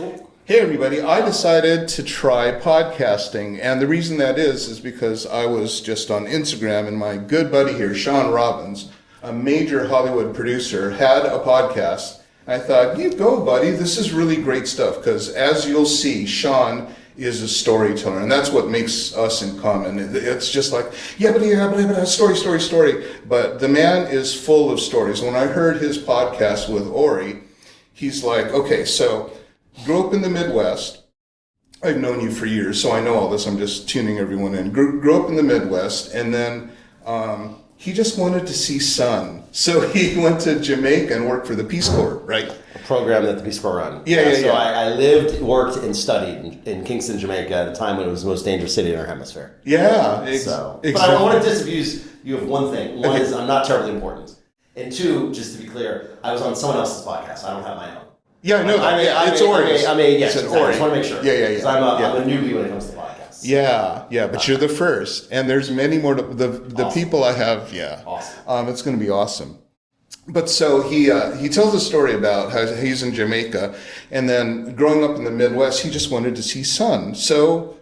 Cool. Hey everybody, I decided to try podcasting, and the reason that is because I was just on Instagram and my good buddy here, Sean Robbins, a major Hollywood producer, had a podcast. I thought, you go buddy, this is really great stuff, because as you'll see, Sean is a storyteller, and that's what makes us in common. It's just like, story. But the man is full of stories. When I heard his podcast with Ori, he's like, okay, so grew up in the Midwest. I've known you for years, so I know all this. I'm just tuning everyone in. Grew up in the Midwest, and then he just wanted to see sun. So he went to Jamaica and worked for the Peace Corps, right? A program that the Peace Corps run. Yeah. I lived, worked, and studied in Kingston, Jamaica at a time when it was the most dangerous city in our hemisphere. Yeah, exactly. But I want to disabuse you of one thing. One is I'm not terribly important. And two, just to be clear, I was on someone else's podcast. I don't have my own. Yeah, I know that. It's Ori's. Yes, exactly. I just want to make sure. Yeah. Because I'm a newbie when it comes to podcasts. Yeah, but you're the first. And there's many more. The awesome. People I have, Awesome. It's going to be awesome. But so he tells a story about how he's in Jamaica, and then growing up in the Midwest, he just wanted to see sun. So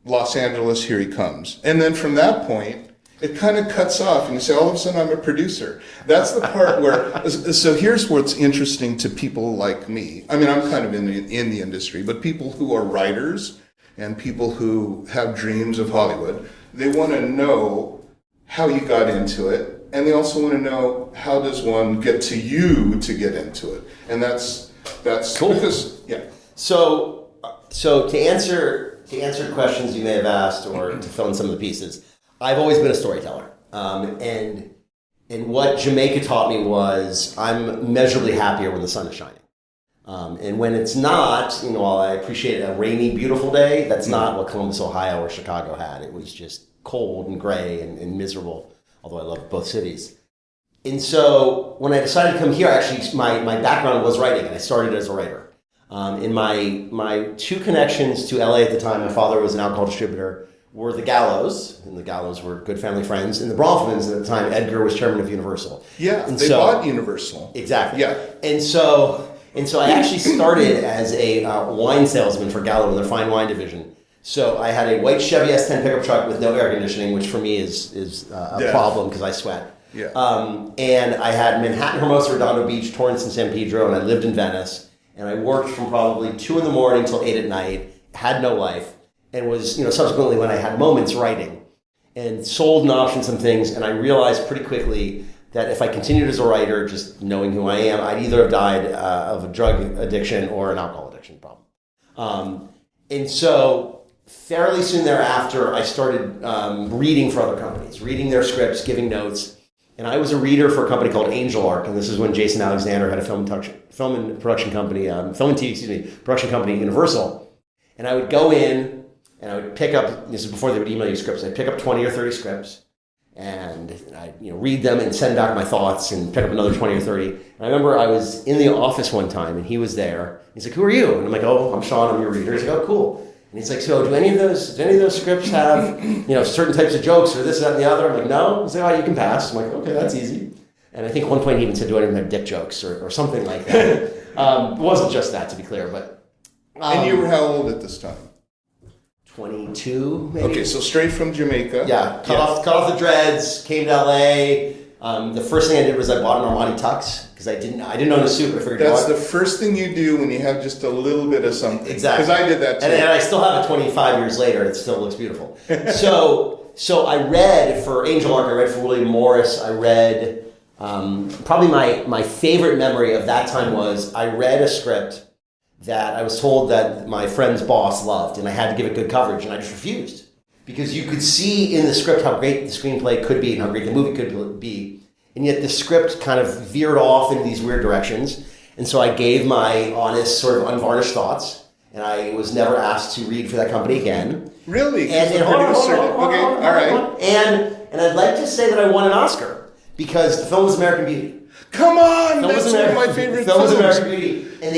Los Angeles, here he comes. And then from that point, it kind of cuts off, and you say, all of a sudden, I'm a producer. That's the part where, so here's what's interesting to people like me. I mean, I'm kind of in the industry, but people who are writers and people who have dreams of Hollywood, they want to know how you got into it, and they also want to know how does one get to you to get into it. And that's cool. Because, So to answer questions you may have asked or to fill in some of the pieces, I've always been a storyteller, and what Jamaica taught me was I'm measurably happier when the sun is shining, and when it's not, while I appreciate a rainy, beautiful day, that's not what Columbus, Ohio, or Chicago had. It was just cold and gray and miserable. Although I love both cities, and so when I decided to come here, actually my background was writing, and I started as a writer. In my two connections to LA at the time, my father was an alcohol distributor. Were the Gallows, and the Gallows were good family friends, and the Bronfmans at the time. Edgar was chairman of Universal. Yeah, and they bought Universal. Exactly. Yeah, and so I actually started as a wine salesman for Gallo in their fine wine division. So I had a white Chevy S10 pickup truck with no air conditioning, which for me is a problem because I sweat. Yeah. And I had Manhattan, Hermosa, Redondo Beach, Torrance, and San Pedro, and I lived in Venice. And I worked from probably 2 a.m. till 8 p.m. Had no life. And was, subsequently when I had moments writing and sold and optioned some things. And I realized pretty quickly that if I continued as a writer, just knowing who I am, I'd either have died of a drug addiction or an alcohol addiction problem. And so fairly soon thereafter, I started reading for other companies, reading their scripts, giving notes. And I was a reader for a company called Angel Arc. And this is when Jason Alexander had a film and production company, production company, Universal. And I would go in, and I would pick up, this is before they would email you scripts, I'd pick up 20 or 30 scripts, and I'd read them and send back my thoughts and pick up another 20 or 30. And I remember I was in the office one time, and he was there. He's like, who are you? And I'm like, oh, I'm Sean, I'm your reader. He's like, oh, cool. And he's like, so do any of those scripts have, certain types of jokes or this, that, and the other? I'm like, no. He's like, oh, you can pass. I'm like, okay, that's easy. And I think at one point he even said, do any of them have dick jokes or something like that. It wasn't just that, to be clear, but... and you were how old at this time? 22, maybe. Okay, so straight from Jamaica. Yeah, cut off the dreads, came to LA. The first thing I did was I bought an Armani tux because I didn't own a suit. But I figured that's the first thing you do when you have just a little bit of something. Exactly. Because I did that too. And I still have it 25 years later. It still looks beautiful. So I read for Angel Arc. I read for William Morris. I read probably my favorite memory of that time was I read a script that I was told that my friend's boss loved, and I had to give it good coverage, and I just refused. Because you could see in the script how great the screenplay could be and how great the movie could be, and yet the script kind of veered off in these weird directions. And so I gave my honest, sort of unvarnished thoughts, and I was never asked to read for that company again. Really? And the producer. Okay, all right. And I'd like to say that I won an Oscar, because the film was American Beauty. Come on! That's one of my favorite films. The film was American Beauty. And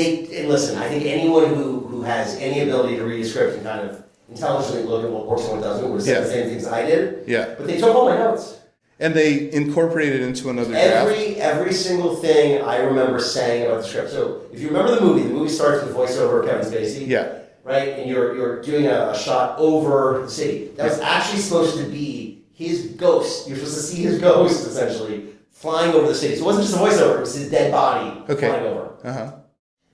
listen, I think anyone who has any ability to read a script and kind of intelligently look at what works and what doesn't would say the same things I did. Yeah. But they took all my notes. And they incorporate it into another Every single thing I remember saying about the script. So if you remember the movie starts with voiceover of Kevin Spacey. Yeah. Right? And you're doing a shot over the city. That was actually supposed to be his ghost. You're supposed to see his ghost, essentially, flying over the city. So it wasn't just a voiceover, it was his dead body flying over. Uh-huh.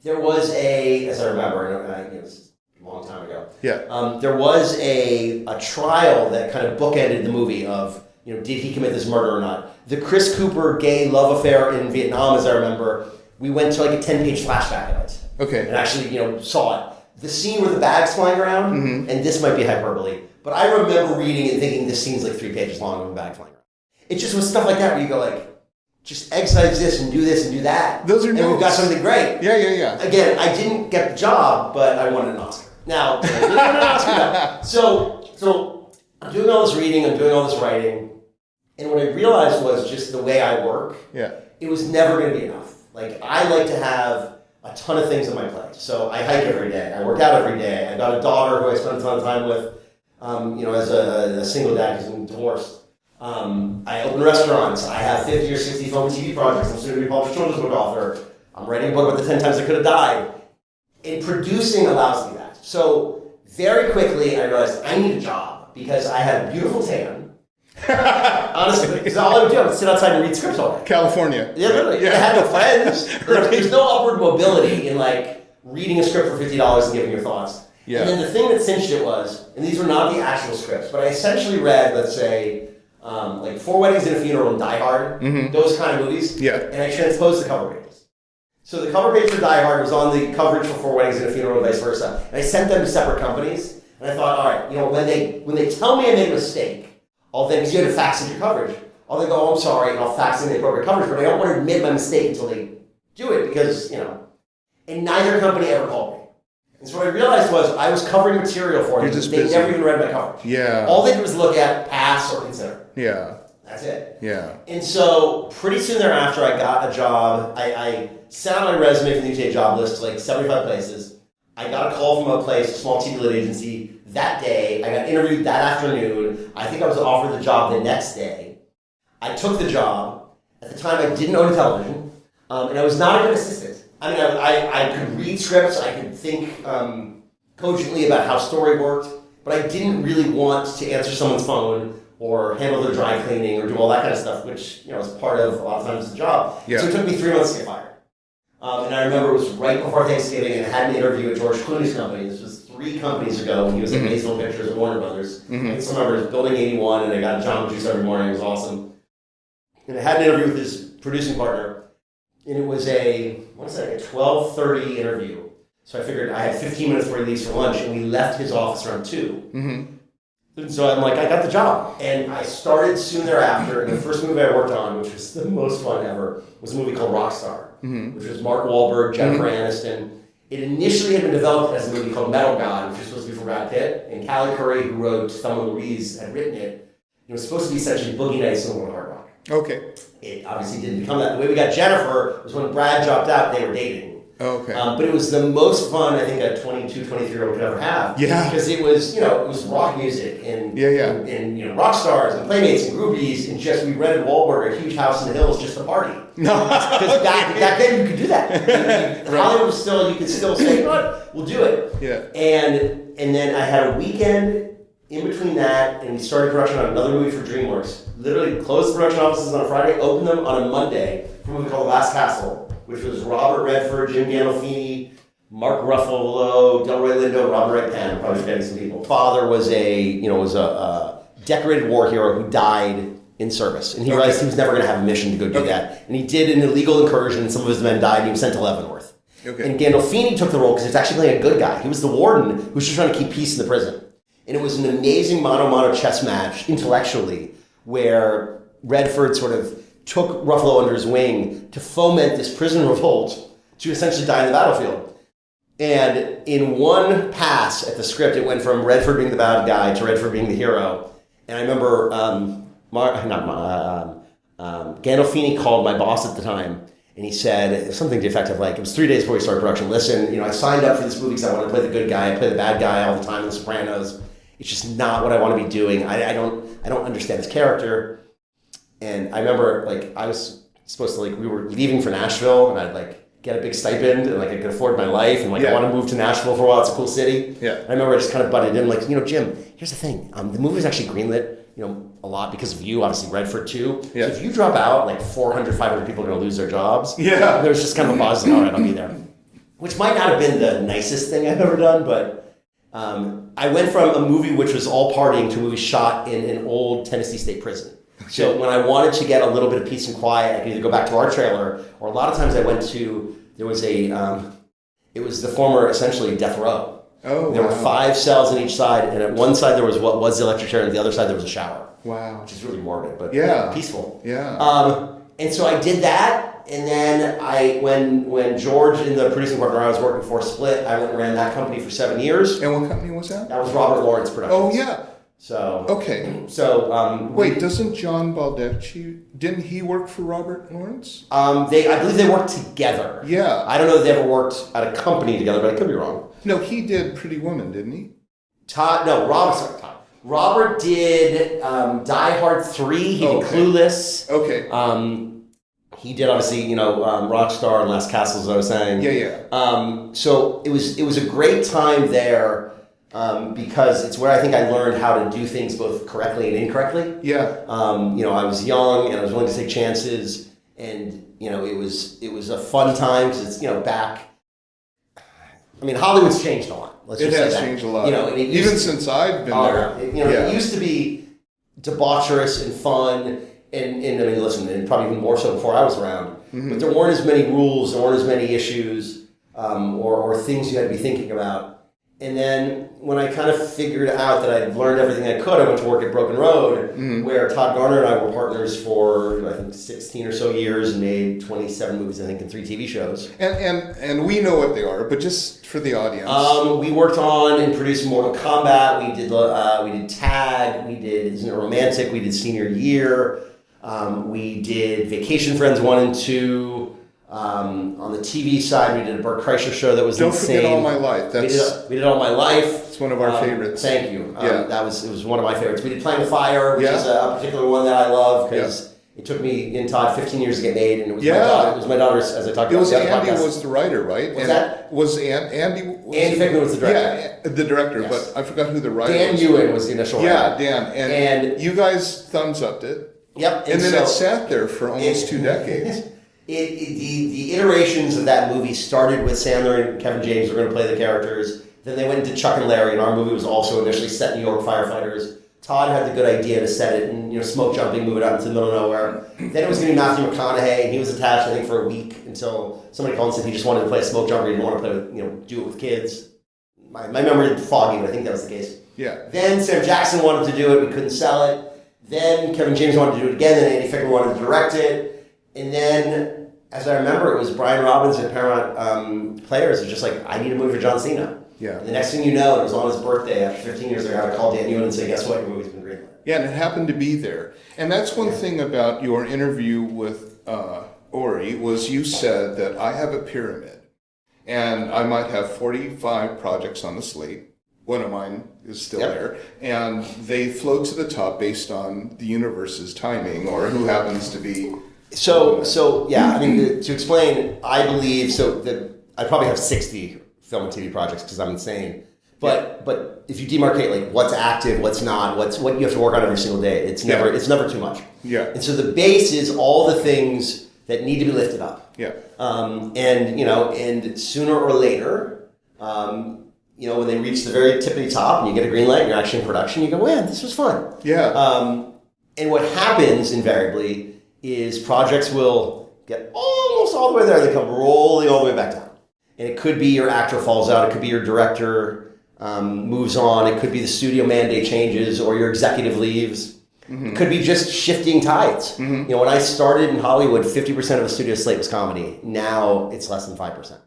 There was as I remember, and it was a long time ago. Yeah. There was a trial that kind of bookended the movie of, did he commit this murder or not? The Chris Cooper gay love affair in Vietnam, as I remember, we went to like a 10-page flashback of it. Okay. And actually, saw it. The scene where the bag's flying around, and this might be hyperbole, but I remember reading it and thinking this scene's like 3 pages long with a bag flying around. It just was stuff like that where you go like, just exercise this and do this and do that. Those are and notes. we've got something great. Yeah. Again, I didn't get the job, but I wanted an Oscar. Now, I didn't want an Oscar now. So I'm doing all this reading, I'm doing all this writing, and what I realized was just the way I work, it was never going to be enough. Like, I like to have a ton of things on my plate. So I hike every day, I work out every day, I've got a daughter who I spend a ton of time with, as a single dad because I'm divorced. I open restaurants, I have 50 or 60 film and TV projects, I'm soon to be published children's book author, I'm writing a book about the 10 times I could have died. And producing allows me that. So very quickly I realized I need a job because I had a beautiful tan. Honestly, because all I would do, I would sit outside and read scripts all day. California. Yeah, literally. I had no friends. There's no upward mobility in like reading a script for $50 and giving your thoughts. Yeah. And then the thing that cinched it was, and these were not the actual scripts, but I essentially read, let's say, like Four Weddings and a Funeral and Die Hard, those kind of movies. Yeah. And I transposed the cover pages. So the cover page for Die Hard was on the coverage for Four Weddings and a Funeral and vice versa. And I sent them to separate companies. And I thought, all right, when they tell me I made a mistake, I'll then, because you had to fax in your coverage, I'll then go, oh, I'm sorry, and I'll fax in the appropriate coverage, but I don't want to admit my mistake until they do it because, and neither company ever called me. And so what I realized was I was covering material for them. They never even read my coverage. Yeah. All they did was look at, pass, or consider. Yeah. That's it. Yeah. And so pretty soon thereafter, I got a job. I sent out my resume from the UTA job list to like 75 places. I got a call from a place, a small TV lit agency, that day. I got interviewed that afternoon. I think I was offered the job the next day. I took the job. At the time, I didn't own a television, and I was not a good assistant. I mean, I could read scripts. I could think cogently about how story worked, but I didn't really want to answer someone's phone or handle their dry cleaning or do all that kind of stuff, which is part of a lot of times the job. Yeah. So it took me 3 months to get fired. And I remember it was right before Thanksgiving, and I had an interview at George Clooney's company. This was 3 companies ago when he was at Maysville Pictures at Warner Brothers. I still remember it was Building 81, and I got a John juice every morning. It was awesome. And I had an interview with his producing partner, and it was a 12:30 interview. So I figured I had 15 minutes before he leaves for lunch, and we left his office around 2. And so I'm like, I got the job. And I started soon thereafter, and the first movie I worked on, which was the most fun ever, was a movie called Rockstar, which was Mark Wahlberg, Jennifer Aniston. It initially had been developed as a movie called Metal God, which was supposed to be from Brad Pitt, and Callie Curry, who wrote Thelma and Louise, had written it. It was supposed to be essentially Boogie Nights and Hard Rock. Okay. It obviously didn't become that. The way we got Jennifer was when Brad dropped out, they were dating. Okay. But it was the most fun I think a 22, 23-year-old could ever have. Yeah. Because it was, it was rock music and and rock stars and playmates and groupies and just we rented Wahlberg a huge house in the hills just to party. No. Because back then you could do that. Hollywood was still, you could still say, you know what, we'll do it. Yeah. And then I had a weekend in between that, and we started production on another movie for DreamWorks. Literally closed the production offices on a Friday, opened them on a Monday for a movie called The Last Castle, which was Robert Redford, Jim Gandolfini, Mark Ruffalo, Delroy Lindo, Robert Wright Penn. I'm probably forgetting some people. Father was a decorated war hero who died in service, and he realized he was never going to have a mission to go do that. And he did an illegal incursion, and some of his men died, and he was sent to Leavenworth. Okay. And Gandolfini took the role because he was actually playing a good guy. He was the warden who was just trying to keep peace in the prison. And it was an amazing mano-a-mano chess match, intellectually, where Redford sort of took Ruffalo under his wing to foment this prison revolt to essentially die in the battlefield. And in one pass at the script, it went from Redford being the bad guy to Redford being the hero. And I remember Gandolfini called my boss at the time, and he said something to the effect of like, it was 3 days before we started production, listen, I signed up for this movie because I want to play the good guy. I play the bad guy all the time in The Sopranos. It's just not what I want to be doing. I don't understand his character. And I remember, like, I was supposed to, like, we were leaving for Nashville, and I'd, like, get a big stipend, and, like, I could afford my life, and, like, I want to move to Nashville for a while. It's a cool city. Yeah. I remember I just kind of butted in, like, Jim, here's the thing. The movie was actually greenlit, a lot because of you, obviously Redford too. Yeah. So if you drop out, like 400, 500 people are going to lose their jobs. Yeah. There was just kind of a buzz, like, all right, I'll be there. Which might not have been the nicest thing I've ever done, but I went from a movie which was all partying to a movie shot in an old Tennessee State prison. So when I wanted to get a little bit of peace and quiet, I could either go back to our trailer, or a lot of times I went to, there was it was the former, essentially, death row. Oh, there were 5 cells on each side, and at one side there was what was the electric chair, and at the other side there was a shower. Wow. Which is really morbid, but peaceful. Yeah. And so I did that, and then when George and the producing partner I was working for split, I went and ran that company for 7 years. And what company was that? That was Robert Lawrence Productions. Oh, yeah. So okay. So wait, doesn't John Baldacci, didn't he work for Robert Lawrence? I believe they worked together. Yeah. I don't know if they ever worked at a company together, but I could be wrong. No, he did Pretty Woman, didn't he? Robert did Die Hard 3. He did Clueless. Okay. He did obviously, Rockstar and Last Castle, as I was saying. Yeah. So it was a great time there. Because it's where I think I learned how to do things both correctly and incorrectly. Yeah. I was young and I was willing to take chances, and it was a fun time because it's back. I mean, Hollywood's changed a lot. Let's just say that. It has changed a lot. Even since I've been there. It used to be debaucherous and fun, and I mean, listen, and probably even more so before I was around. Mm-hmm. But there weren't as many rules, there weren't as many issues, or things you had to be thinking about. And then when I kind of figured out that I'd learned everything I could, I went to work at Broken Road, where Todd Garner and I were partners for, I think, 16 or so years and made 27 movies, I think, and 3 TV shows. And we know what they are, but just for the audience. We worked on and produced Mortal Kombat. We did Tag. We did Isn't It Romantic? We did Senior Year. We did Vacation Friends 1 and 2. On the TV side, we did a Bert Kreischer show that was insane. Don't Forget All My Life. We did All My Life. It's one of our favorites. Thank you. Yeah. It was one of my favorites. We did Playing with Fire, which is a particular one that I love because it took me and Todd 15 years to get made, and it was my daughter's, as I talked about. Andy was the writer, right? Andy Fickman was the director. Yeah, the director, yes. But I forgot who the writer was. Dan Ewan was the initial writer. Yeah, Dan. And you guys thumbs upped it. Yep. And then it sat there for almost 2 decades. The iterations of that movie started with Sandler and Kevin James were going to play the characters. Then they went into Chuck and Larry, and our movie was also initially set in New York firefighters. Todd had the good idea to set it in smoke jumping, move it out into the middle of nowhere. Then it was going to be Matthew McConaughey, and he was attached, I think, for a week until somebody called and said he just wanted to play a smoke jumper. He didn't want to play with, do it with kids. My memory is foggy, but I think that was the case. Yeah. Then Sam Jackson wanted to do it. We couldn't sell it. Then Kevin James wanted to do it again. Then Andy Fickman wanted to direct it. And then, as I remember, it was Brian Robbins and Paramount Players was just like, I need a movie for John Cena. Yeah. And the next thing you know, it was on his birthday after 15 years ago. I got to call Dan Ewan and say, guess what? Your movie's been greenlit. Yeah, and it happened to be there. And that's one thing about your interview with Ori was you said that I have a pyramid and I might have 45 projects on the slate. One of mine is still there. And they float to the top based on the universe's timing or who happens to be... So yeah, I mean, to explain, I believe, that I probably have 60 film and TV projects because I'm insane. But if you demarcate like what's active, what's not, what you have to work on every single day, it's never too much. Yeah. And so the base is all the things that need to be lifted up. Yeah. And sooner or later, when they reach the very tippity top and you get a green light and you're actually in production, you go, man, this was fun. Yeah. And what happens invariably is projects will get almost all the way there, they come rolling all the way back down. And it could be your actor falls out, it could be your director moves on, it could be the studio mandate changes or your executive leaves. Mm-hmm. It could be just shifting tides. Mm-hmm. When I started in Hollywood, 50% of the studio slate was comedy. Now it's less than 5%.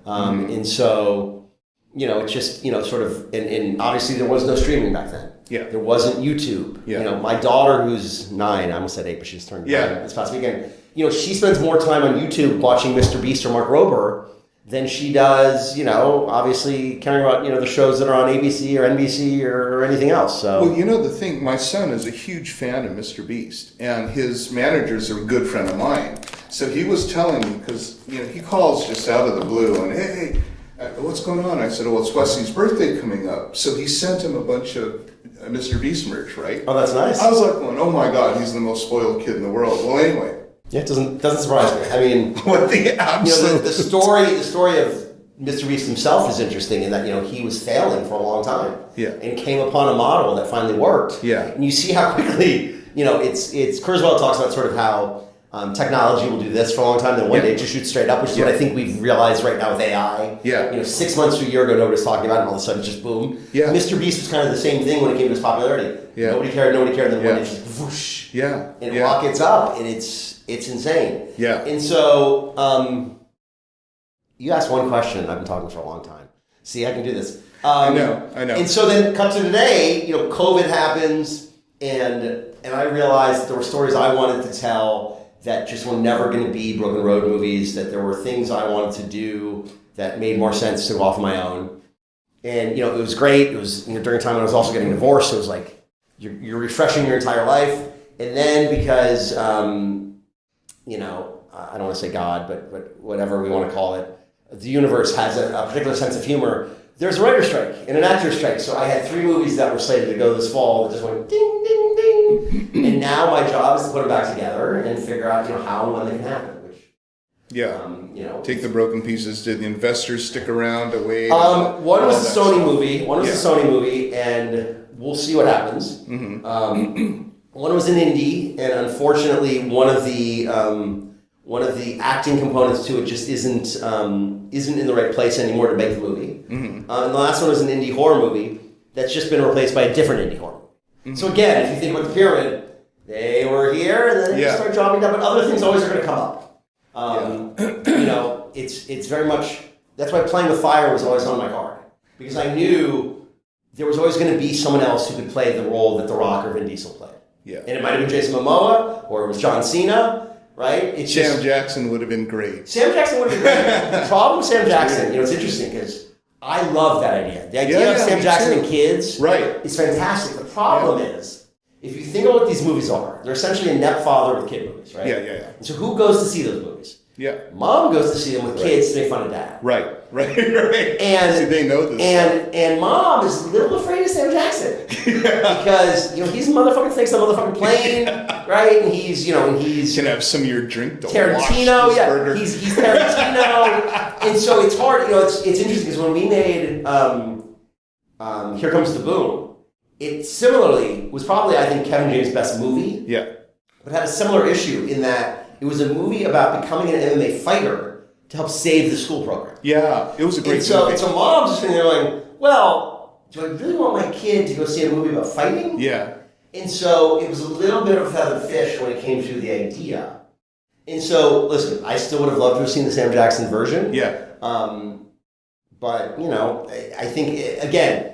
And so, it's just, sort of, and obviously there was no streaming back then. Yeah. There wasn't YouTube. Yeah. My daughter, who's 9, I almost said 8, but she's turned 9 this past weekend. She spends more time on YouTube watching Mr. Beast or Mark Rober than she does, obviously caring about, the shows that are on ABC or NBC or anything else. So, well, the thing, my son is a huge fan of Mr. Beast, and his managers are a good friend of mine. So he was telling me, because, he calls just out of the blue, and hey, what's going on? I said, well, it's Wesley's birthday coming up. So he sent him a bunch of Mr. Beast merch, right? Oh, that's nice. I was like, going, oh my God, he's the most spoiled kid in the world. Well, anyway. Yeah, it doesn't surprise me. I mean, what the absolute the story of Mr. Beast himself is interesting in that he was failing for a long time, and came upon a model that finally worked. Yeah, and you see how quickly it's Kurzweil talks about sort of how technology will do this for a long time, then one day it just shoots straight up, which is what I think we've realized right now with AI. Yeah, 6 months to a year ago, nobody was talking about it, and all of a sudden, just boom. Yeah, Mr. Beast was kind of the same thing when it came to his popularity. Yeah, nobody cared, and then one day just whoosh. Yeah, and it rockets up, and it's insane. Yeah. And so, you asked one question, and I've been talking for a long time. See, I can do this. I know. And so then, cut to today, COVID happens, and I realized that there were stories I wanted to tell that just were never going to be Broken Road movies, that there were things I wanted to do that made more sense to go off on my own. And, it was great. It was, during a time when I was also getting divorced, so it was like, you're refreshing your entire life. And then because, I don't want to say God, but whatever we want to call it, the universe has a particular sense of humor. There's a writer's strike and an actor's strike. So I had 3 movies that were slated to go this fall that just went ding, ding, ding. And now my job is to put them back together and figure out, how and when they can happen. Which, take the broken pieces. Did the investors stick around to wait? One was a Sony movie. One was a Sony movie, and we'll see what happens. Mm-hmm. One was an indie, and unfortunately, one of the acting components to it just isn't in the right place anymore to make the movie. Mm-hmm. And the last one was an indie horror movie that's just been replaced by a different indie horror movie. Mm-hmm. So again, if you think about the pyramid, they were here, and then they just start dropping down, but other things always are going to come up. It's very much, that's why Playing with Fire was always on my card, because I knew there was always going to be someone else who could play the role that The Rock or Vin Diesel played. Yeah. And it might have been Jason Momoa, or it was John Cena, right? Sam Jackson would have been great. Sam Jackson would have been great. The problem with Sam Jackson, it's interesting because I love that idea. The idea of Sam Jackson and kids is fantastic. The problem is, if you think of what these movies are, they're essentially a net father with kid movies, right? Yeah. And so who goes to see those movies? Yeah. Mom goes to see them with kids to make fun of dad. Right. And see, they know this. And Mom is a little afraid of Sam Jackson because he's motherfucking snakes on a motherfucking plane, right? And he's can have some of your drink. Tarantino, he's Tarantino, and so it's hard. It's interesting because when we made Here Comes the Boom, it similarly was probably, I think, Kevin James' best movie. Yeah, but had a similar issue in that it was a movie about becoming an MMA fighter to help save the school program. Yeah, it was a great movie. And so Mom's just sitting there going, well, do I really want my kid to go see a movie about fighting? Yeah. And so it was a little bit of a feathered fish when it came to the idea. And so, listen, I still would have loved to have seen the Sam Jackson version. Yeah. But, I think, again,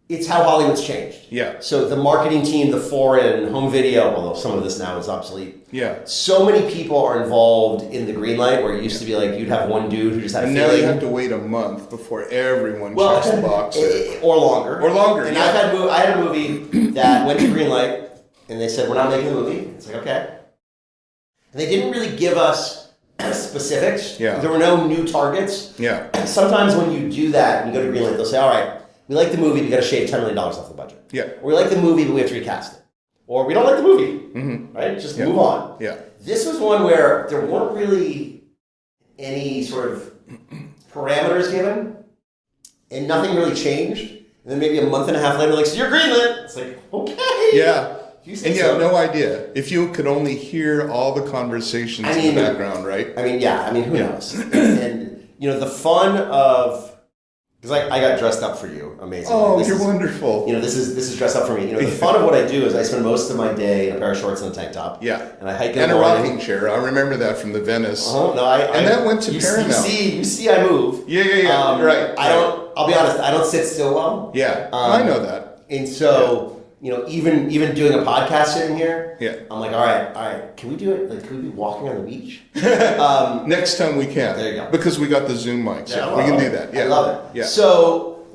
it's how Hollywood's changed. Yeah. So the marketing team, the foreign, home video, although some of this now is obsolete. Yeah. So many people are involved in the green light where it used to be like you'd have one dude who just had a feeling. And now you have to wait a month before everyone checks the box. Or longer. And I had a movie that went to green light and they said, we're not making a movie. It's like, okay. And they didn't really give us specifics. Yeah. There were no new targets. Yeah. Sometimes when you do that and you go to green light, they'll say, all right, we like the movie, we got to shave $10 million off the budget. Yeah. Or we like the movie, but we have to recast it. Or we don't like the movie, right? Just move on. Yeah. This was one where there weren't really any sort of parameters given, and nothing really changed. And then maybe a month and a half later, like, so you're greenlit. It's like, okay. Yeah. And you have no idea. If you could only hear all the conversations in the background, right? Who knows? And the fun of... Because I got dressed up for you, amazing. Oh, you're wonderful. This is dressed up for me. The fun of what I do is I spend most of my day in a pair of shorts and a tank top. Yeah. And I hike and a rocking chair. I remember that from the Venice. That went to Paramount. You see, I move. Yeah. Right. I'll be honest. I don't sit still well. Yeah. I know that. And so even doing a podcast sitting here, Yeah. I'm like, all right, can we do it? Like, can we be walking on the beach? Next time we can. There you go. Because we got the Zoom mic, so we can do that. Yeah. I love it. Yeah. So,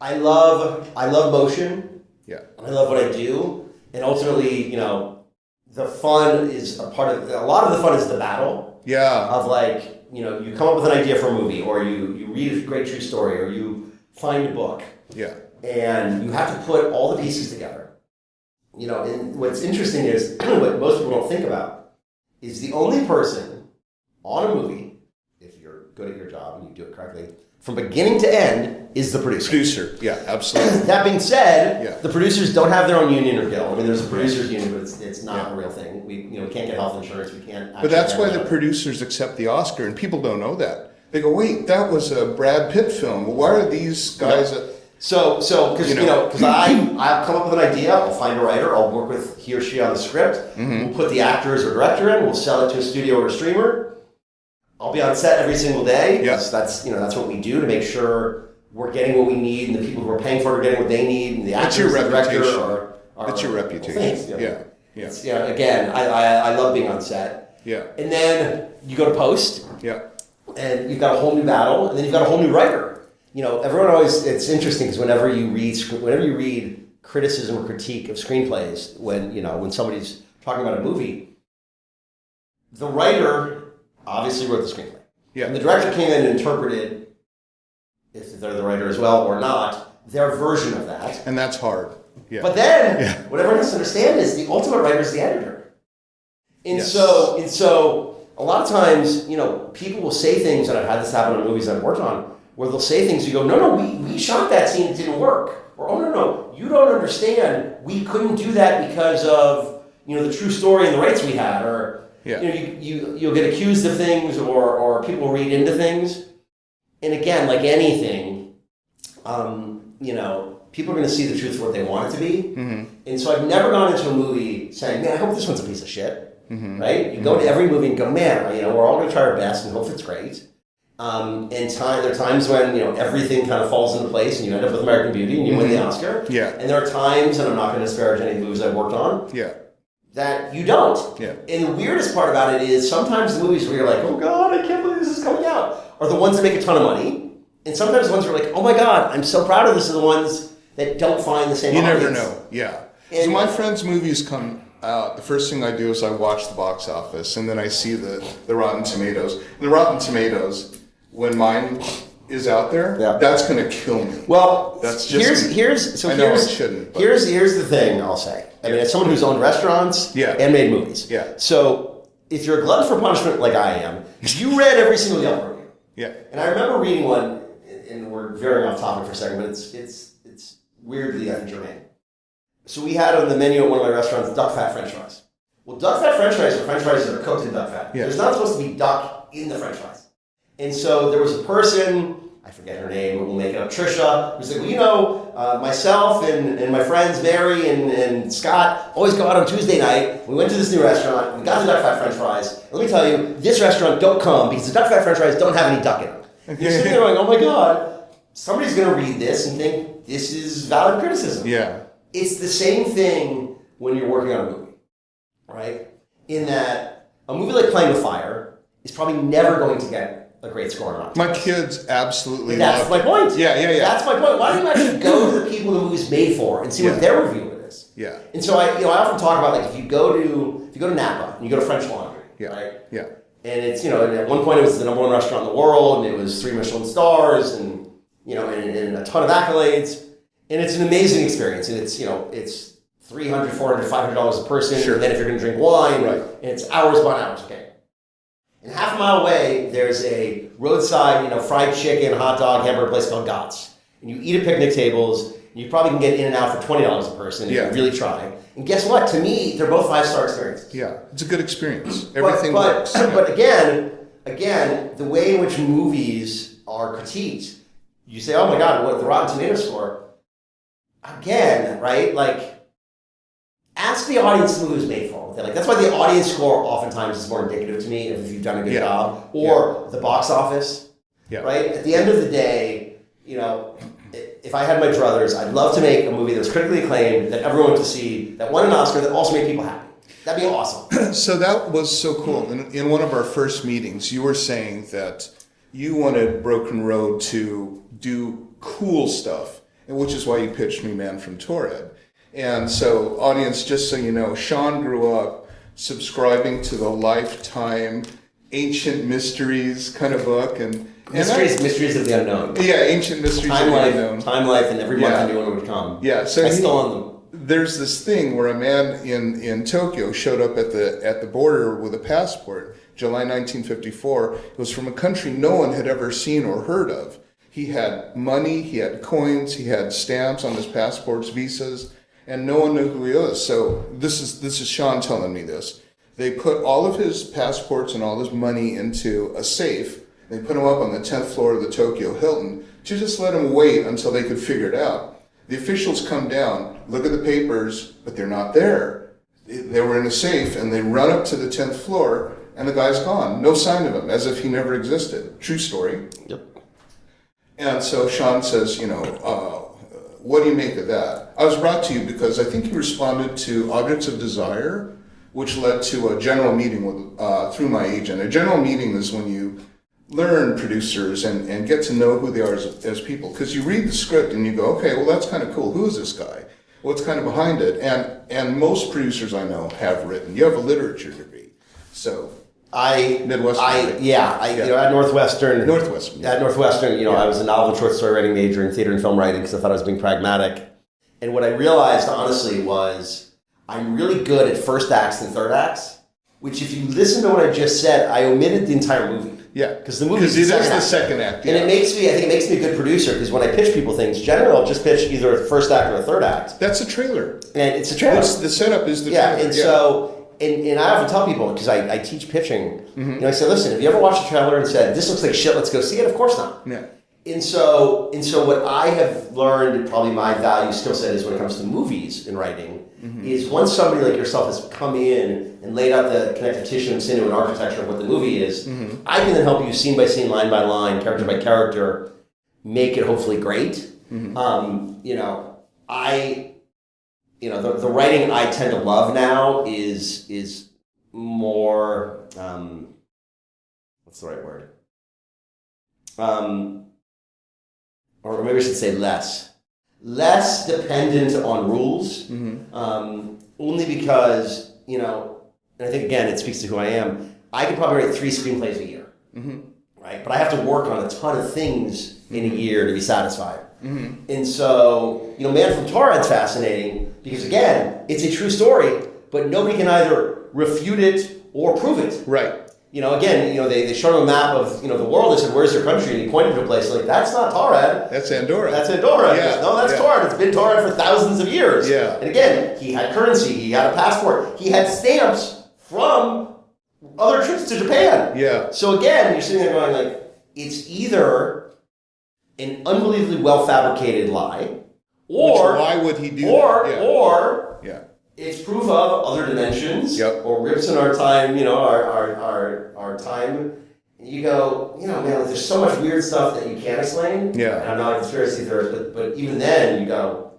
I love motion. Yeah. I love what I do. And ultimately, the fun is a lot of the fun is the battle. Yeah. Of like, you come up with an idea for a movie, or you read a great true story, or you find a book. Yeah. And you have to put all the pieces together. And what's interesting is, what most people don't think about, is the only person on a movie, if you're good at your job and you do it correctly, from beginning to end, is the producer. Yeah, absolutely. That being said, the producers don't have their own union or guild. I mean, there's a producers union, but it's not a real thing. We can't get health insurance. We can't. But that's why the producers accept the Oscar, and people don't know that. They go, "Wait, that was a Brad Pitt film. Why are these guys?" So because I'll come up with an idea, I'll find a writer, I'll work with he or she on the script. We'll put the actors or director in. We'll sell it to a studio or a streamer. I'll be on set every single day. Yes, that's what we do to make sure we're getting what we need, and the people who are paying for it are getting what they need, and the actors, the director, it's your reputation. Again, I love being on set. Yeah. And then you go to post. Yeah. And you've got a whole new battle, and then you've got a whole new writer. Everyone always, it's interesting because whenever you read criticism or critique of screenplays, when somebody's talking about a movie, the writer obviously wrote the screenplay. Yeah. And the director came in and interpreted, if they're the writer as well or not, their version of that. And that's hard. Yeah. But then, what everyone has to understand is the ultimate writer is the editor. And so a lot of times, people will say things, and I've had this happen in movies I've worked on, where they'll say things, you go, no, we shot that scene, it didn't work. Or, oh, no, you don't understand, we couldn't do that because of, the true story and the rights we had. Or, you'll get accused of things, or people read into things. And again, like anything, people are going to see the truth for what they want it to be. Mm-hmm. And so I've never gone into a movie saying, man, I hope this one's a piece of shit. Mm-hmm. Right? You go to every movie and go, man, we're all going to try our best and hope it's great. And there are times when everything kind of falls into place and you end up with American Beauty and you win the Oscar. Yeah. And there are times, and I'm not going to disparage any of the movies I've worked on, that you don't. Yeah. And the weirdest part about it is sometimes the movies where you're like, oh God, I can't believe this is coming out, are the ones that make a ton of money. And sometimes the ones where you're like, oh my God, I'm so proud of this, are the ones that don't find the same audience. You never know. Yeah. So my friends' movies come out, the first thing I do is I watch the box office, and then I see the Rotten Tomatoes. The Rotten Tomatoes, when mine is out there, that's going to kill me. Well, that's just here's it shouldn't. But. Here's the thing I'll say. I mean, as someone who's owned restaurants and made movies. Yeah. So if you're a glutton for punishment like I am, you read every single Yelp review. Yeah. And I remember reading one, and we're veering off topic for a second, but it's weirdly germane. So we had on the menu at one of my restaurants duck fat French fries. Well, duck fat French fries are French fries that are cooked in duck fat. Yeah. There's not supposed to be duck in the French fries. And so there was a person, I forget her name, but we'll make it up, Trisha, who's like, well, myself and my friends Mary and Scott always go out on Tuesday night. We went to this new restaurant. We got the duck fat French fries. And let me tell you, this restaurant don't come because the duck fat French fries don't have any duck in them. And you're sitting there going, oh my God, somebody's going to read this and think this is valid criticism. Yeah. It's the same thing when you're working on a movie, right? In that a movie like Playing with Fire is probably never going to get a great score on Rotten Tomatoes. My kids absolutely love it. That's my point. Yeah. That's my point. Why don't you actually go to the people the movie's made for and see what their review of it is? Yeah. And so I often talk about, like, if you go to Napa and you go to French Laundry, right? Yeah. And it's, at one point it was the number one restaurant in the world, and it was 3 Michelin stars, and and a ton of accolades, and it's an amazing experience, and it's it's $300, $400, $500 a person, and then if you're going to drink wine, and it's hours upon hours, okay. And half a mile away, there's a roadside, fried chicken, hot dog, hamburger place called Gott's. And you eat at picnic tables, and you probably can get in and out for $20 a person if you really try. And guess what? To me, they're both 5-star experiences. Yeah, it's a good experience. Everything works. But again, the way in which movies are critiqued, you say, oh my God, what the Rotten Tomatoes score? Again, right? Like, ask the audience the movie was made for. Like, that's why the audience score oftentimes is more indicative to me if you've done a good job. Or the box office. Yeah. Right? At the end of the day, if I had my druthers, I'd love to make a movie that was critically acclaimed, that everyone went to see, that won an Oscar, that also made people happy. That'd be awesome. So that was so cool. In one of our first meetings, you were saying that you wanted Broken Road to do cool stuff, which is why you pitched me Man from Torrid. And so, audience, just so you know, Sean grew up subscribing to the Lifetime Ancient Mysteries kind of book. And Mysteries of the Unknown. Yeah, Ancient Mysteries of the Unknown. Time Life, and every month a new one would come. Yeah, so I still own them. There's this thing where a man in Tokyo showed up at the border with a passport, July 1954. It was from a country no one had ever seen or heard of. He had money, he had coins, he had stamps on his passports, visas, and no one knew who he was. So this is Sean telling me this. They put all of his passports and all his money into a safe. They put him up on the 10th floor of the Tokyo Hilton to just let him wait until they could figure it out. The officials come down, look at the papers, but they're not there. They were in a safe, and they run up to the 10th floor, and the guy's gone. No sign of him, as if he never existed. True story. Yep. And so Sean says, what do you make of that? I was brought to you because I think you responded to Objects of Desire, which led to a general meeting with through my agent. A general meeting is when you learn producers and get to know who they are as people. Because you read the script and you go, okay, well, that's kind of cool. Who is this guy? What's kind of behind it? And most producers I know have written. You have a literature degree. So Midwestern. At Northwestern. At Northwestern, I was a novel and short story writing major in theater and film writing because I thought I was being pragmatic. And what I realized, honestly, was I'm really good at first acts and third acts, which if you listen to what I just said, I omitted the entire movie. Yeah, because the movie is the second act. Yeah. And I think it makes me a good producer because when I pitch people things, generally I'll just pitch either a first act or a third act. That's a trailer. And it's a trailer. The setup is the trailer. And so, and I often tell people, because I teach pitching, I say, listen, have you ever watched a trailer and said, this looks like shit, let's go see it? Of course not. Yeah. And so what I have learned, probably my value skill set is when it comes to movies and writing, is once somebody like yourself has come in and laid out the connective tissue and sinew and architecture of what the movie is, I can then help you scene by scene, line by line, character by character, make it hopefully great. The writing I tend to love now is more, what's the right word? Or maybe I should say less dependent on rules, only because, and I think, again, it speaks to who I am. I could probably write 3 screenplays a year, right? But I have to work on a ton of things in a year to be satisfied. And so, Man from Torrid's fascinating because, again, it's a true story, but nobody can either refute it or prove it. Right. They showed him a map of, the world. They said, where's your country? And he pointed to a place like, that's not Torrid. That's Andorra. Yeah. No, that's Torrid. It's been Torrid for thousands of years. Yeah. And again, he had currency. He had a passport. He had stamps from other trips to Japan. Yeah. So again, you're sitting there going it's either an unbelievably well-fabricated lie, or... Which, why would he do that? Or it's proof of other dimensions, or rips in our time, our time. And you go, man, there's so much weird stuff that you can't explain. Yeah. And I'm not a conspiracy theorist, but even then you go,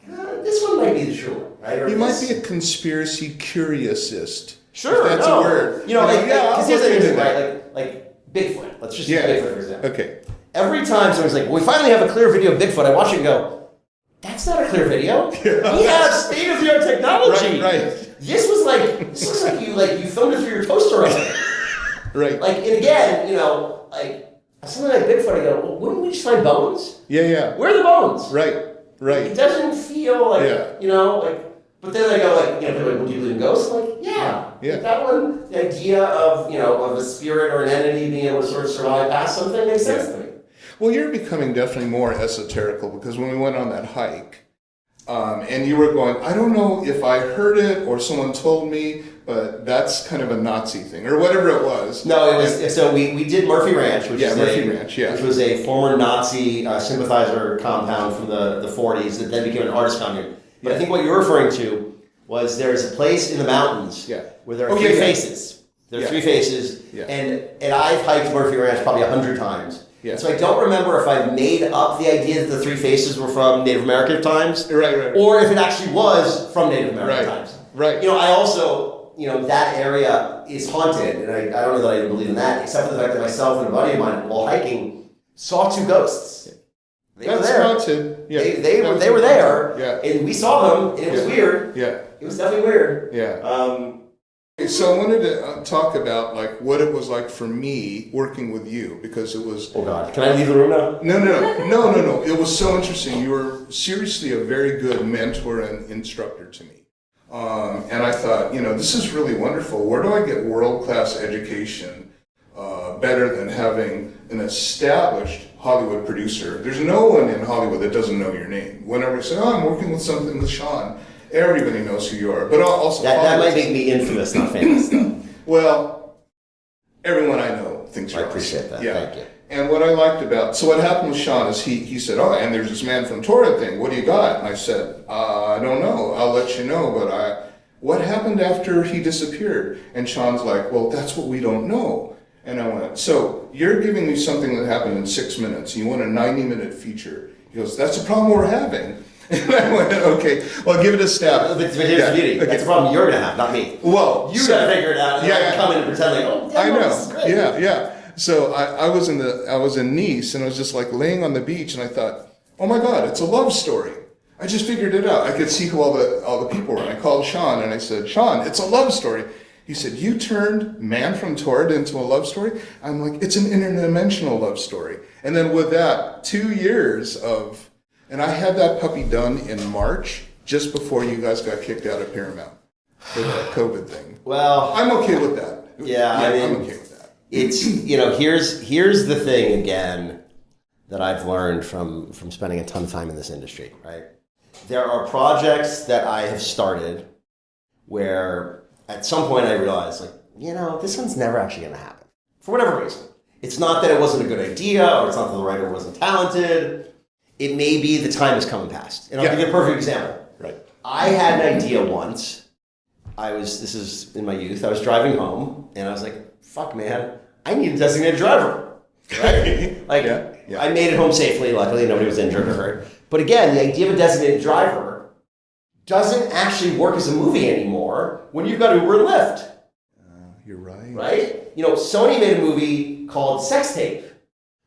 this one might be the true one, right? Or you might be a conspiracy curiousist. Sure, if that's a word. Because here's the thing, right? Like Bigfoot. Let's just use Bigfoot for example. Okay. Every time someone's like, we finally have a clear video of Bigfoot, I watch it and go, that's not a clear video. We have state-of-the-art technology. Right. This looks like you filmed it through your toaster oven. Right. And again, something like Bigfoot, I go, well, wouldn't we just find bones? Yeah. Where are the bones? Right. It doesn't feel but then I go would you believe in ghosts? Yeah. That one, the idea of a spirit or an entity being able to sort of survive past something makes sense to me. Well, you're becoming definitely more esoterical because when we went on that hike, and you were going, I don't know if I heard it or someone told me, but that's kind of a Nazi thing or whatever it was. No, it was. So we did Murphy Ranch, which was a former Nazi sympathizer compound from the 40s that then became an artist commune. But I think what you're referring to was there's a place in the mountains where there are 3 faces. There are 3 faces, and I've hiked Murphy Ranch probably 100 times. Yeah. So I don't remember if I made up the idea that the three faces were from Native American times, Right. or if it actually was from Native American times. Right. I also, that area is haunted, and I don't know that I even believe in that, except for the fact that myself and a buddy of mine, while hiking, saw two ghosts. They were there. Haunted. Yeah. They were there, Yeah. and we saw them, and it was weird. Yeah. It was definitely weird. Yeah. So I wanted to talk about like what it was like for me working with you, because it was. Oh God! Can I leave the room now? No. It was so interesting. You were seriously a very good mentor and instructor to me, and I thought, this is really wonderful. Where do I get world-class education better than having an established Hollywood producer? There's no one in Hollywood that doesn't know your name. Whenever you say, "Oh, I'm working with something with Sean," everybody knows who you are. But also that might make me infamous, not famous, though. Well, everyone I know thinks you're I appreciate that. Yeah. Thank you. And what I liked about, so what happened with Sean is he said, "Oh, and there's this man from Torrid thing. What do you got?" And I said, "I don't know. I'll let you know. But what happened after he disappeared?" And Sean's like, "Well, that's what we don't know." And I went, "So you're giving me something that happened in 6 minutes. You want a 90-minute feature?" He goes, "That's the problem we're having." And I went, "Okay, well, give it a stab." But here's the beauty. That's a problem you're going to have, not me. Well, you got to figure it out. And I can come in and pretend like, "Oh, yeah, I know. this is great." Yeah. So I was in Nice, and I was just like laying on the beach, and I thought, "Oh my God, it's a love story." I just figured it out. I could see who all the people were. And I called Sean, and I said, "Sean, it's a love story." He said, "You turned Man from Torrid into a love story?" I'm like, "It's an interdimensional love story." And then with that, 2 years of, and I had that puppy done in March, just before you guys got kicked out of Paramount for the COVID thing. Well, I'm okay with that. Yeah, I mean, I'm okay with that. It's, here's the thing again that I've learned from spending a ton of time in this industry, right? There are projects that I have started where at some point I realized, this one's never actually going to happen. For whatever reason. It's not that it wasn't a good idea, or it's not that the writer wasn't talented. It may be the time has come and passed. And I'll give you a perfect example. Right. I had an idea once. This is in my youth, I was driving home, and I was like, fuck, man, I need a designated driver. Right? I made it home safely. Luckily, nobody was injured or hurt. But again, the idea of a designated driver doesn't actually work as a movie anymore when you've got Uber and Lyft. You're right. Right? Sony made a movie called Sex Tape,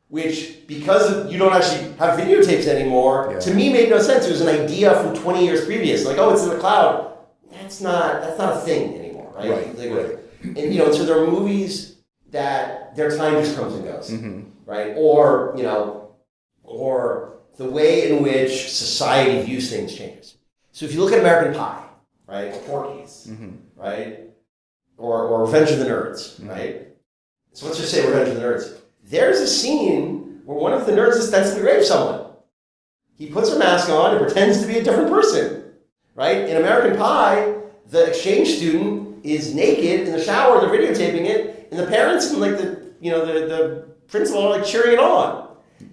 which, because you don't actually have videotapes anymore, to me made no sense. It was an idea from 20 years previous. Like, oh, it's in the cloud. That's not a thing anymore, right? Right. And, so there are movies that their time just comes and goes, right? Or the way in which society views things changes. So if you look at American Pie, right, or Porky's, right, or Revenge of the Nerds, right? So let's just say Revenge of the Nerds. There's a scene where one of the nerds ostensibly rapes someone. He puts a mask on and pretends to be a different person, right? In American Pie, the exchange student is naked in the shower, they're videotaping it, and the parents and the principal are cheering it on.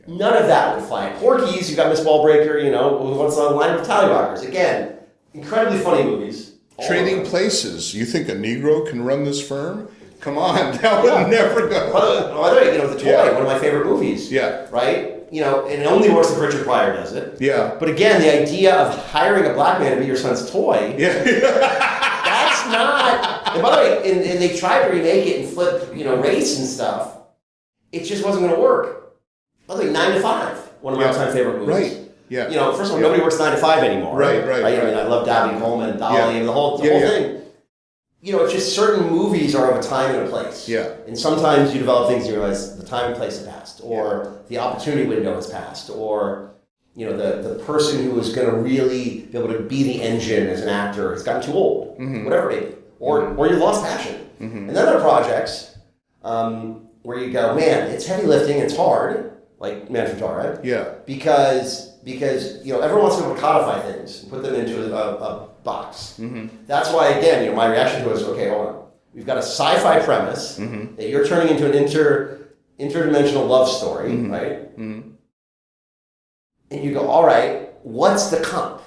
None of that would fly. Porky's, you've got Miss Ballbreaker, who wants on line with Tallyrockers. Again, incredibly funny movies. Trading places. You think a Negro can run this firm? Come on, that would never go. By the way, The Toy, one of my favorite movies. Yeah. Right? And it only works if Richard Pryor does it. Yeah. But again, the idea of hiring a black man to be your son's toy, that's not... And by the way, and they tried to remake it and flip, race and stuff. It just wasn't going to work. By the way, 9 to 5, one of my all-time favorite movies. Right. Yeah. First of all, nobody works 9 to 5 anymore. Right. I mean, I love Davy Coleman, Dolly, and the whole thing. It's just certain movies are of a time and a place. Yeah. And sometimes you develop things and you realize the time and place have passed, or the opportunity window has passed, or the person who is going to really be able to be the engine as an actor has gotten too old, whatever it may be, or you've lost passion. And then there are projects where you go, man, it's heavy lifting, it's hard, like Man from Torrid. Yeah. Because everyone wants to be able to codify things and put them into a box. That's why, again, my reaction to it is, okay, hold on. We've got a sci-fi premise that you're turning into an interdimensional love story, right? And you go, all right, what's the comp?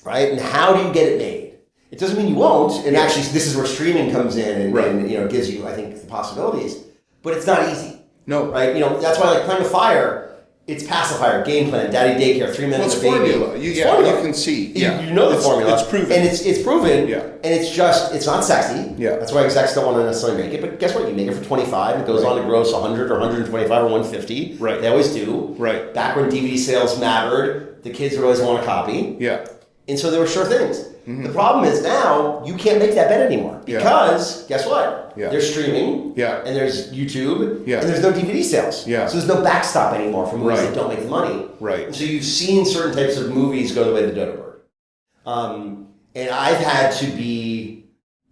Right? And how do you get it made? It doesn't mean you won't. And actually, this is where streaming comes in and gives you, I think, the possibilities. But it's not easy. No. Right? That's why like playing with fire, it's pacifier, game plan, daddy daycare, 3 minutes Well, of baby. formula. You can see. Yeah. You know the formula. It's proven. And it's proven. Yeah. And it's not sexy. Yeah. That's why execs don't want to necessarily make it. But guess what? You make it for 25. It goes on to gross 100 or 125 or 150. Right. They always do. Right. Back when DVD sales mattered, the kids would always want a copy. Yeah. And so they were sure things. The problem is now you can't make that bet anymore because guess what? Yeah. There's streaming. Yeah. And there's YouTube. Yeah. And there's no DVD sales. Yeah. So there's no backstop anymore for movies Right. that don't make the money. Right. And so you've seen certain types of movies go the way of the dodo bird. And I've had to be,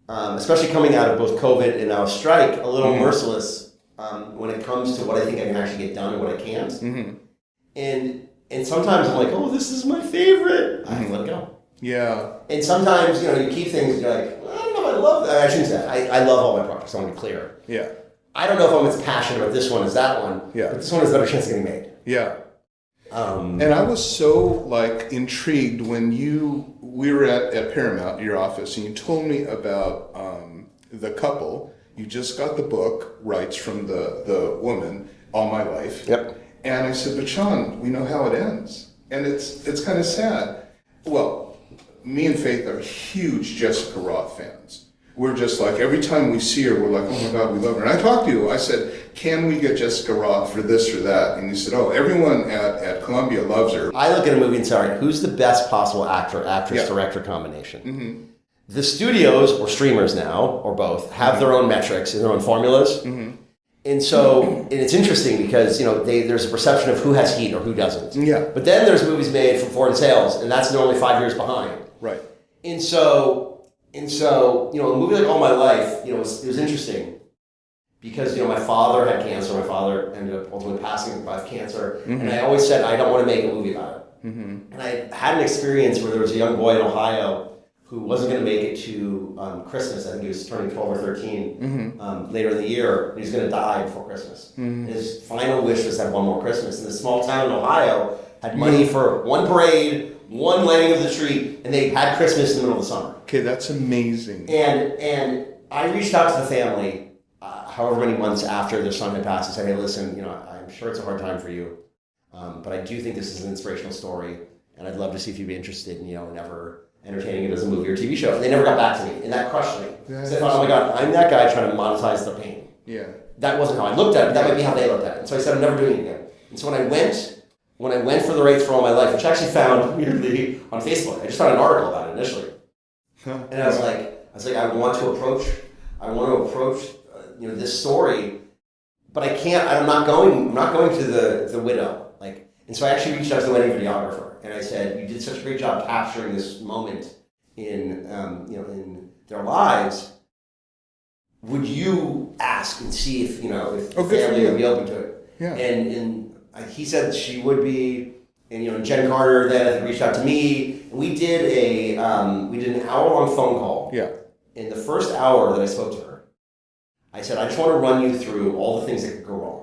especially coming out of both COVID and now strike, a little merciless when it comes to what I think I can actually get done and what I can't. And sometimes I'm like, oh, this is my favorite. I have to let it go. Yeah. And sometimes, you keep things and you're like, well, I don't know if I love that. I shouldn't say that. I love all my projects. I want to be clear. Yeah. I don't know if I'm as passionate about this one as that one. Yeah. But this one has a better chance of getting made. Yeah. And I was so intrigued when we were at Paramount, your office, and you told me about the couple. You just got the book rights from the woman, All My Life. Yep. And I said, but Sean, we know how it ends, and it's kind of sad. Well, me and Faith are huge Jessica Rothe fans. We're just like, every time we see her, we're like, oh my God, we love her. And I talked to you, I said, can we get Jessica Rothe for this or that? And you said, oh, everyone at Columbia loves her. I look at a movie and say, all right, who's the best possible actor, actress, director combination? The studios, or streamers now, or both, have their own metrics and their own formulas. And so, and it's interesting because, there's a perception of who has heat or who doesn't. Yeah. But then there's movies made for foreign sales, and that's normally 5 years behind. Right. And so, a movie like All My Life, it was interesting because, my father had cancer. My father ended up ultimately passing by cancer. And I always said, I don't want to make a movie about it. And I had an experience where there was a young boy in Ohio who wasn't going to make it to Christmas. I think he was turning 12 or 13 later in the year. And he was going to die before Christmas. And his final wish was to have one more Christmas. And this small town in Ohio had money for one parade, one lighting of the tree, and they had Christmas in the middle of the summer. Okay, that's amazing. And I reached out to the family however many months after their son had passed and said, hey, listen, I'm sure it's a hard time for you, but I do think this is an inspirational story, and I'd love to see if you'd be interested in, ever entertaining it as a movie or TV show. And they never got back to me, and that crushed me. So I thought, oh my God, I'm that guy trying to monetize their pain. Yeah. That wasn't how I looked at it, but that might be how they looked at it. And so I said, I'm never doing it again. And so when I went for the rights for All My Life, which I actually found weirdly on Facebook, I just found an article about it initially. And I was like, I want to approach this story, but I can't. I'm not going to the widow. And so I actually reached out to the wedding videographer, and I said, you did such a great job capturing this moment in their lives. Would you ask and see if the family would be open to it? Yeah. And he said she would be. And Jen Carter then I think reached out to me, and we did an hour-long phone call. Yeah. In the first hour that I spoke to her, I said, I just want to run you through all the things that could go wrong.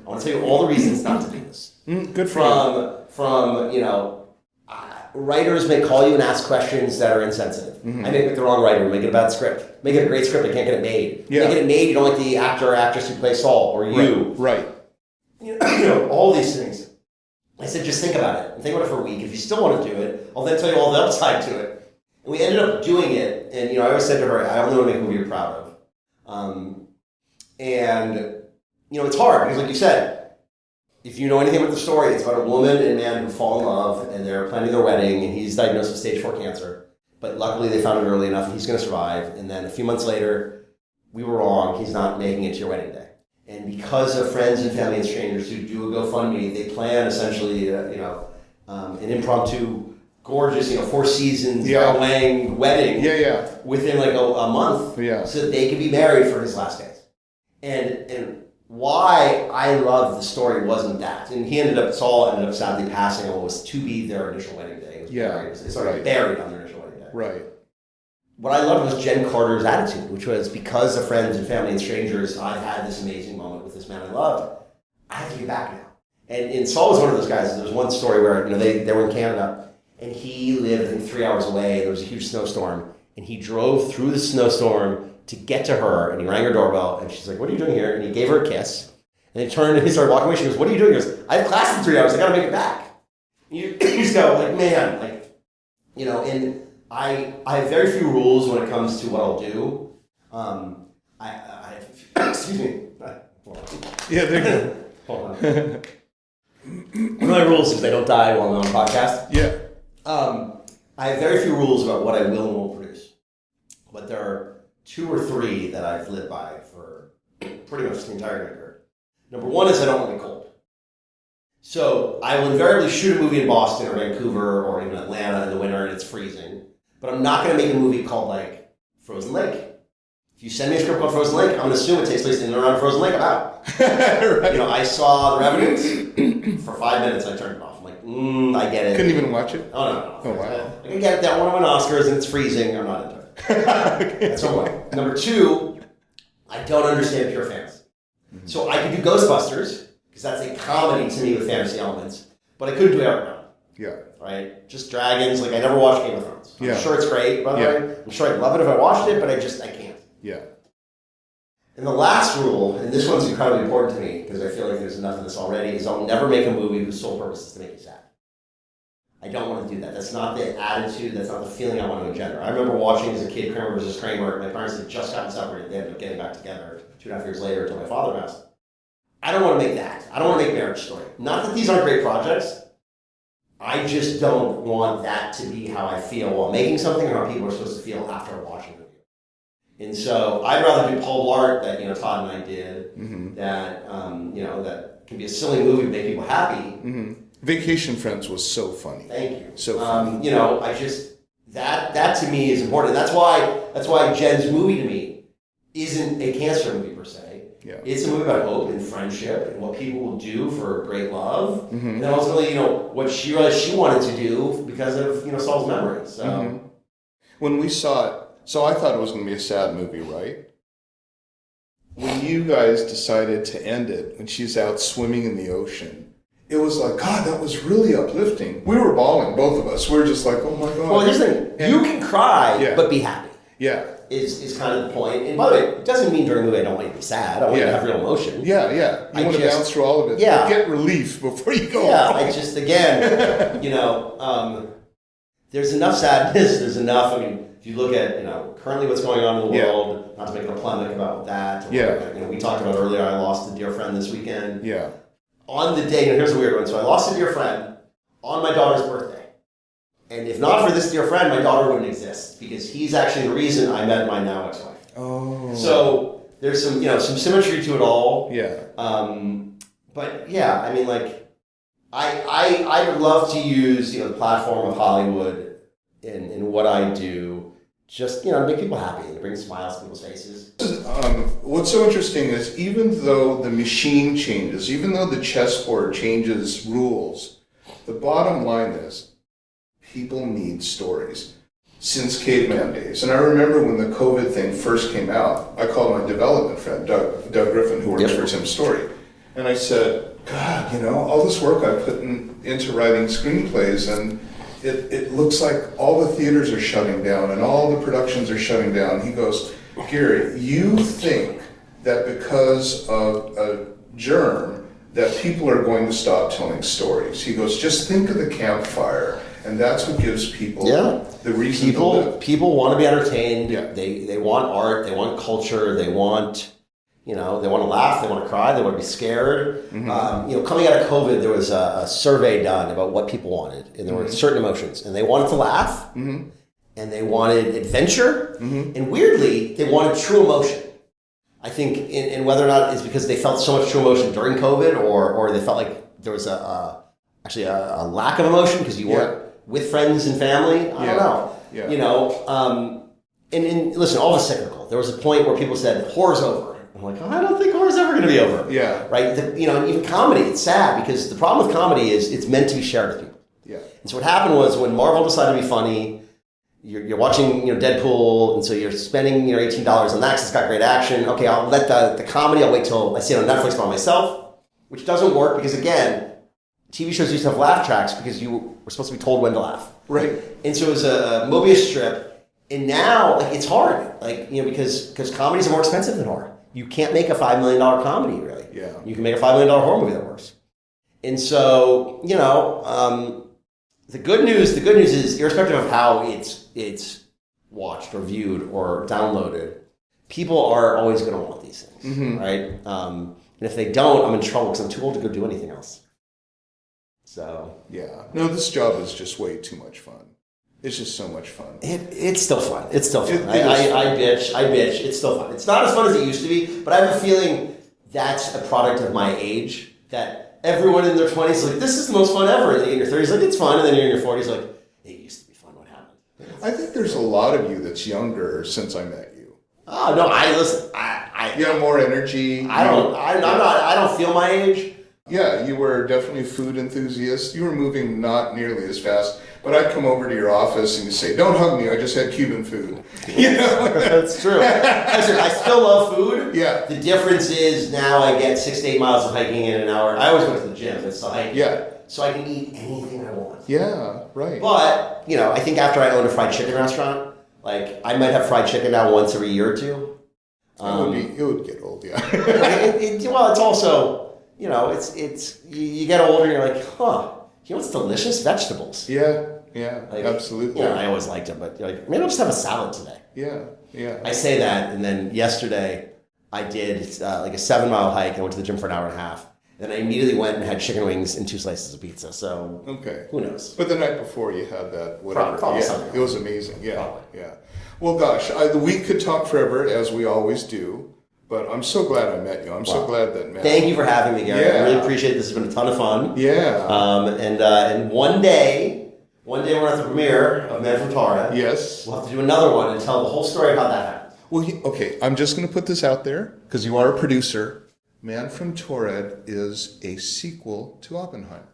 I want to tell you all the reasons not to do this. Good for you. From writers may call you and ask questions that are insensitive. I may pick the wrong writer, make it a bad script, make it a great script, I can't get it made. Yeah. Make it made, you don't like the actor or actress who plays Saul or you. Right. All these things. I said, just think about it, and think about it for a week. If you still want to do it, I'll then tell you all the upside to it. And we ended up doing it, and I always said to her, I only want to make a movie you're proud of. It's hard, because like you said, if you know anything about the story, it's about a woman and a man who fall in love, and they're planning their wedding, and he's diagnosed with stage 4 cancer. But luckily they found it early enough, and he's going to survive. And then a few months later, we were wrong, he's not making it to your wedding day. And because of friends and family and strangers who do a GoFundMe, they plan essentially, an impromptu, gorgeous, 4 seasons, Lang wedding. Within a month, so that they could be married for his last days. And why I love the story wasn't that. And Saul ended up sadly passing on what was to be their initial wedding day. It was buried on their initial wedding day. Right. What I loved was Jen Carter's attitude, which was because of friends and family and strangers, I've had this amazing moment with this man I loved. I have to get back now. And Saul was one of those guys. There was one story where they were in Canada, and he lived I think 3 hours away. There was a huge snowstorm, and he drove through the snowstorm to get to her, and he rang her doorbell, and she's like, "What are you doing here?" And he gave her a kiss, And he turned and he started walking away. She goes, what are you doing? He goes, I have class in 3 hours. I got to make it back. You just go like, man, like, you know, and I have very few rules when it comes to what I'll do. Excuse me. Yeah, there you go. Hold on. One of my rules is I don't die while I'm on a podcast. Yeah. I have very few rules about what I will and won't produce. But there are 2 or 3 that I've lived by for pretty much the entire career. Number 1 is I don't want to be cold. So I will invariably shoot a movie in Boston or Vancouver or even Atlanta in the winter and it's freezing. But I'm not going to make a movie called like Frozen Lake. If you send me a script called Frozen Lake, I'm going to assume it takes place in and around Frozen Lake. I'm out. Right. You know, I saw The Revenant for 5 minutes. I turned it off. I'm like, I get it. Couldn't even watch it? Oh, no. Oh, wow. I can get that one won Oscars and it's freezing. I'm not into it. Okay. That's number 1. Number 2, I don't understand pure fantasy. Mm-hmm. So I could do Ghostbusters, because that's a comedy to me with fantasy elements, but I couldn't do Everground. Yeah. Right? Just dragons. Like, I never watched Game of Thrones. I'm sure it's great, by the way. I'm sure I'd love it if I watched it, but I can't. Yeah. And the last rule, and this one's incredibly important to me, because I feel like there's enough of this already, is I'll never make a movie whose sole purpose is to make you sad. I don't want to do that. That's not the attitude, that's not the feeling I want to engender. I remember watching as a kid Kramer versus Kramer. My parents had just gotten separated. They ended up getting back together 2.5 years later until my father passed. I don't want to make that. I don't want to make Marriage Story. Not that these aren't great projects. I just don't want that to be how I feel while making something or how people are supposed to feel after watching it. And so I'd rather do Paul Blart that Todd and I did. Mm-hmm. That that can be a silly movie to make people happy. Mm-hmm. Vacation Friends was so funny. Thank you. So funny. I just that to me is important. That's why Jen's movie to me isn't a cancer movie per se. Yeah. It's a movie about hope and friendship and what people will do for great love, mm-hmm. and ultimately, what she realized she wanted to do because of Saul's memories. So mm-hmm. When we saw it, so I thought it was going to be a sad movie, right? When you guys decided to end it, when she's out swimming in the ocean, it was like, God, that was really uplifting. We were bawling, both of us. We were just like, oh my God. Well, here's the thing: you can cry, but be happy. Yeah. Is kind of the point. And by the way, it doesn't mean during the movie I don't want you to be sad. I want you to have real emotion. Yeah. You want to bounce through all of it. Yeah. Get relief before you go home. I just, again, there's enough sadness. There's enough, if you look at, currently what's going on in the world, not to make a polemic about that. We talked about earlier, I lost a dear friend this weekend. Yeah. On the day, here's a weird one. So I lost a dear friend on my daughter's birthday. And if not for this dear friend, my daughter wouldn't exist because he's actually the reason I met my now ex-wife. Oh. So there's some symmetry to it all. Yeah. But yeah, I would love to use the platform of Hollywood in what I do, just to make people happy and bring smiles to people's faces. What's so interesting is even though the machine changes, even though the chessboard changes rules, the bottom line is people need stories since caveman days. And I remember when the COVID thing first came out, I called my development friend, Doug Griffin, who works for Tim Story. And I said, God, all this work I put into writing screenplays, and it looks like all the theaters are shutting down and all the productions are shutting down. He goes, Gary, you think that because of a germ that people are going to stop telling stories. He goes, just think of the campfire. And that's what gives people the reason to live. People want to be entertained. Yeah. They want art. They want culture. They want, they want to laugh. They want to cry. They want to be scared. Mm-hmm. Coming out of COVID, there was a survey done about what people wanted. And there were certain emotions. And they wanted to laugh. Mm-hmm. And they wanted adventure. Mm-hmm. And weirdly, they wanted true emotion. I think, in whether or not it's because they felt so much true emotion during COVID or they felt like there was actually a lack of emotion because you weren't with friends and family. I don't know. Yeah. And listen, all of it's cyclical. There was a point where people said, horror's over. I'm like, I don't think horror's ever going to be over. Yeah. Right? Even comedy, it's sad because the problem with comedy is it's meant to be shared with people. Yeah. And so what happened was when Marvel decided to be funny, you're watching Deadpool, and so you're spending $18 on that because it's got great action. Okay, I'll let the comedy, I'll wait till I see it on Netflix by myself, which doesn't work because, again, TV shows used to have laugh tracks because you were supposed to be told when to laugh. Right. And so it was a Mobius strip, and now it's hard, because comedies are more expensive than horror. you can't make a $5 million comedy, really. Yeah. You can make a $5 million horror movie that works. And so, the good news is, irrespective of how it's watched or viewed or downloaded, people are always going to want these things, right? And if they don't, I'm in trouble because I'm too old to go do anything else. So yeah, no, this job is just way too much fun. It's just so much fun. It's still fun. It's still fun. I bitch. It's still fun. It's not as fun as it used to be, but I have a feeling that's a product of my age. That everyone in their 20s is like, this is the most fun ever. And then in your 30s, like, it's fun. And then you're in your 40s, like, it used to be fun. What happened? I think there's a lot of you that's younger since I met you. Oh no, You have more energy. I don't feel my age. Yeah, you were definitely a food enthusiast. You were moving not nearly as fast. But I'd come over to your office and you say, "Don't hug me, I just had Cuban food." That's true. Listen, I still love food. Yeah. The difference is now I get 6 to 8 miles of hiking in an hour. I always go to the gym. It's the hiking. Yeah. So I can eat anything I want. Yeah, right. But, I think after I own a fried chicken restaurant, like, I might have fried chicken now once every year or two. It would get old, yeah. Well, it's also, you get older and you're like, huh. You know what's delicious? Vegetables. Yeah, absolutely. I always liked them, but maybe I'll just have a salad today. Yeah. I say that, and then yesterday I did like a 7-mile hike. I went to the gym for an hour and a half. Then I immediately went and had chicken wings and 2 slices of pizza. So who knows? But the night before you had that whatever. Probably something. It was amazing. Yeah, Probably. Yeah. Well, gosh, we could talk forever as we always do. But I'm so glad I met you. I'm so glad that Matt. Thank you for having me, Gary. Yeah. I really appreciate it. This has been a ton of fun. Yeah. And one day we're at the premiere of Man from Torrid. Yes. We'll have to do another one and tell the whole story of how that happened. Well, okay. I'm just going to put this out there because you are a producer. Man from Torrid is a sequel to Oppenheimer.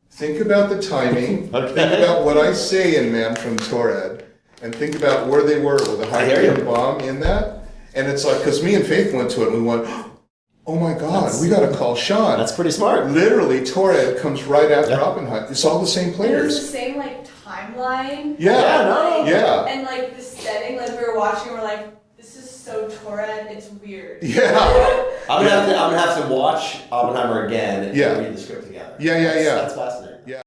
Think about the timing. Okay. Think about what I say in Man from Torrid, and think about where they were with the hydrogen bomb in that. And it's like, because me and Faith went to it and we went, oh my God, we got to call Sean. That's pretty smart. Literally, Torrid comes right after Oppenheimer. It's all the same players. It's the same timeline. Yeah. And the setting, we were watching, we're like, this is so Torrid, it's weird. Yeah. I'm gonna have to watch Oppenheimer again and read the script together. Yeah. That's fascinating.